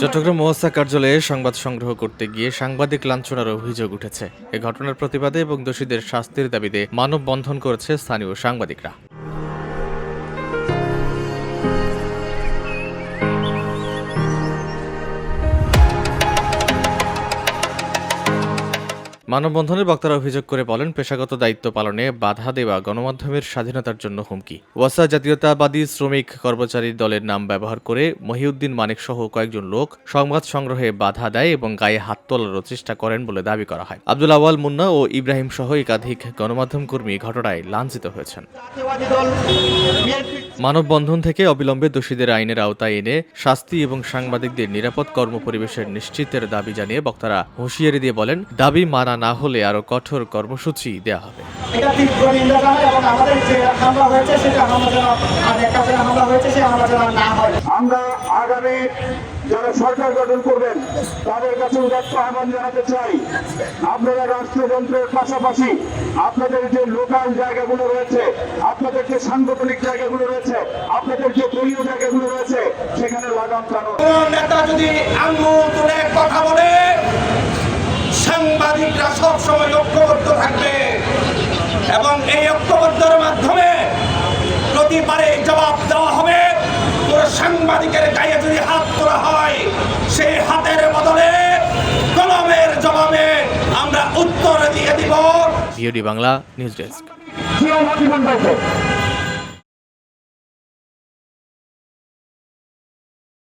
চট্টগ্রাম মহসা কার্যালয়ে সংবাদ সংগ্রহ করতে গিয়ে সাংবাদিক লাঞ্ছনার অভিযোগ উঠেছে। এ ঘটনার প্রতিবাদে এবং দোষীদের শাস্তির দাবিতে মানববন্ধন করেছে স্থানীয় সাংবাদিকরা। মানববন্ধনের বক্তারা অভিযোগ করে বলেন, পেশাগত দায়িত্ব পালনে বাধা দেওয়া গণমাধ্যমের স্বাধীনতার জন্য হুমকি। ওয়াসা জাতীয়তাবাদী শ্রমিক কর্মচারী দলের নাম ব্যবহার করে মহিউদ্দিন মানিক সহ কয়েকজন লোক সংবাদ সংগ্রহে বাধা দেয় এবং গায়ে হাত তোলারও চেষ্টা করেন বলে দাবি করা হয়। আব্দুল আওয়াল মুন্না ও ইব্রাহিম সহ একাধিক গণমাধ্যম কর্মী ঘটনায় লাঞ্ছিত হয়েছেন। মানববন্ধন থেকে অবিলম্বে দোষীদের আইনের আওতায় এনে শাস্তি এবং সাংবাদিকদের নিরাপদ কর্মপরিবেশের নিশ্চিতের দাবি জানিয়ে বক্তারা হুঁশিয়ারি দিয়ে বলেন, দাবি মানা না হলে আরো কঠোর কর্মসূচি দেওয়া হবে। আমরা আগামী যারা সরকার গঠন করবেন তাদের কাছে উদাত্ত আহ্বান জানাতে চাই, আপনারা রাষ্ট্রযন্ত্রের পাশাপাশি আপনাদের যে লোকাল জায়গাগুলো রয়েছে, আপনাদের যে সাংগঠনিক জায়গাগুলো রয়েছে, আপনাদের যে দলীয় জায়গাগুলো রয়েছে, সেখানে লাগাম টানুন। নেতা যদি আঙুল তুলে কথা বলে, সাংবাদিকরা সবসময় ঐক্যবদ্ধ থাকবে এবং এই ঐক্যবদ্ধের মাধ্যমে প্রতিবারে জবাব দেওয়া হবে। পুরো সাংবাদিকের গায়ে যদি হাত তোলা হয়, সেই হাতের বদলে কলমের জবাবে আমরা উত্তর দিয়ে দিব। VOD Bangla news desk.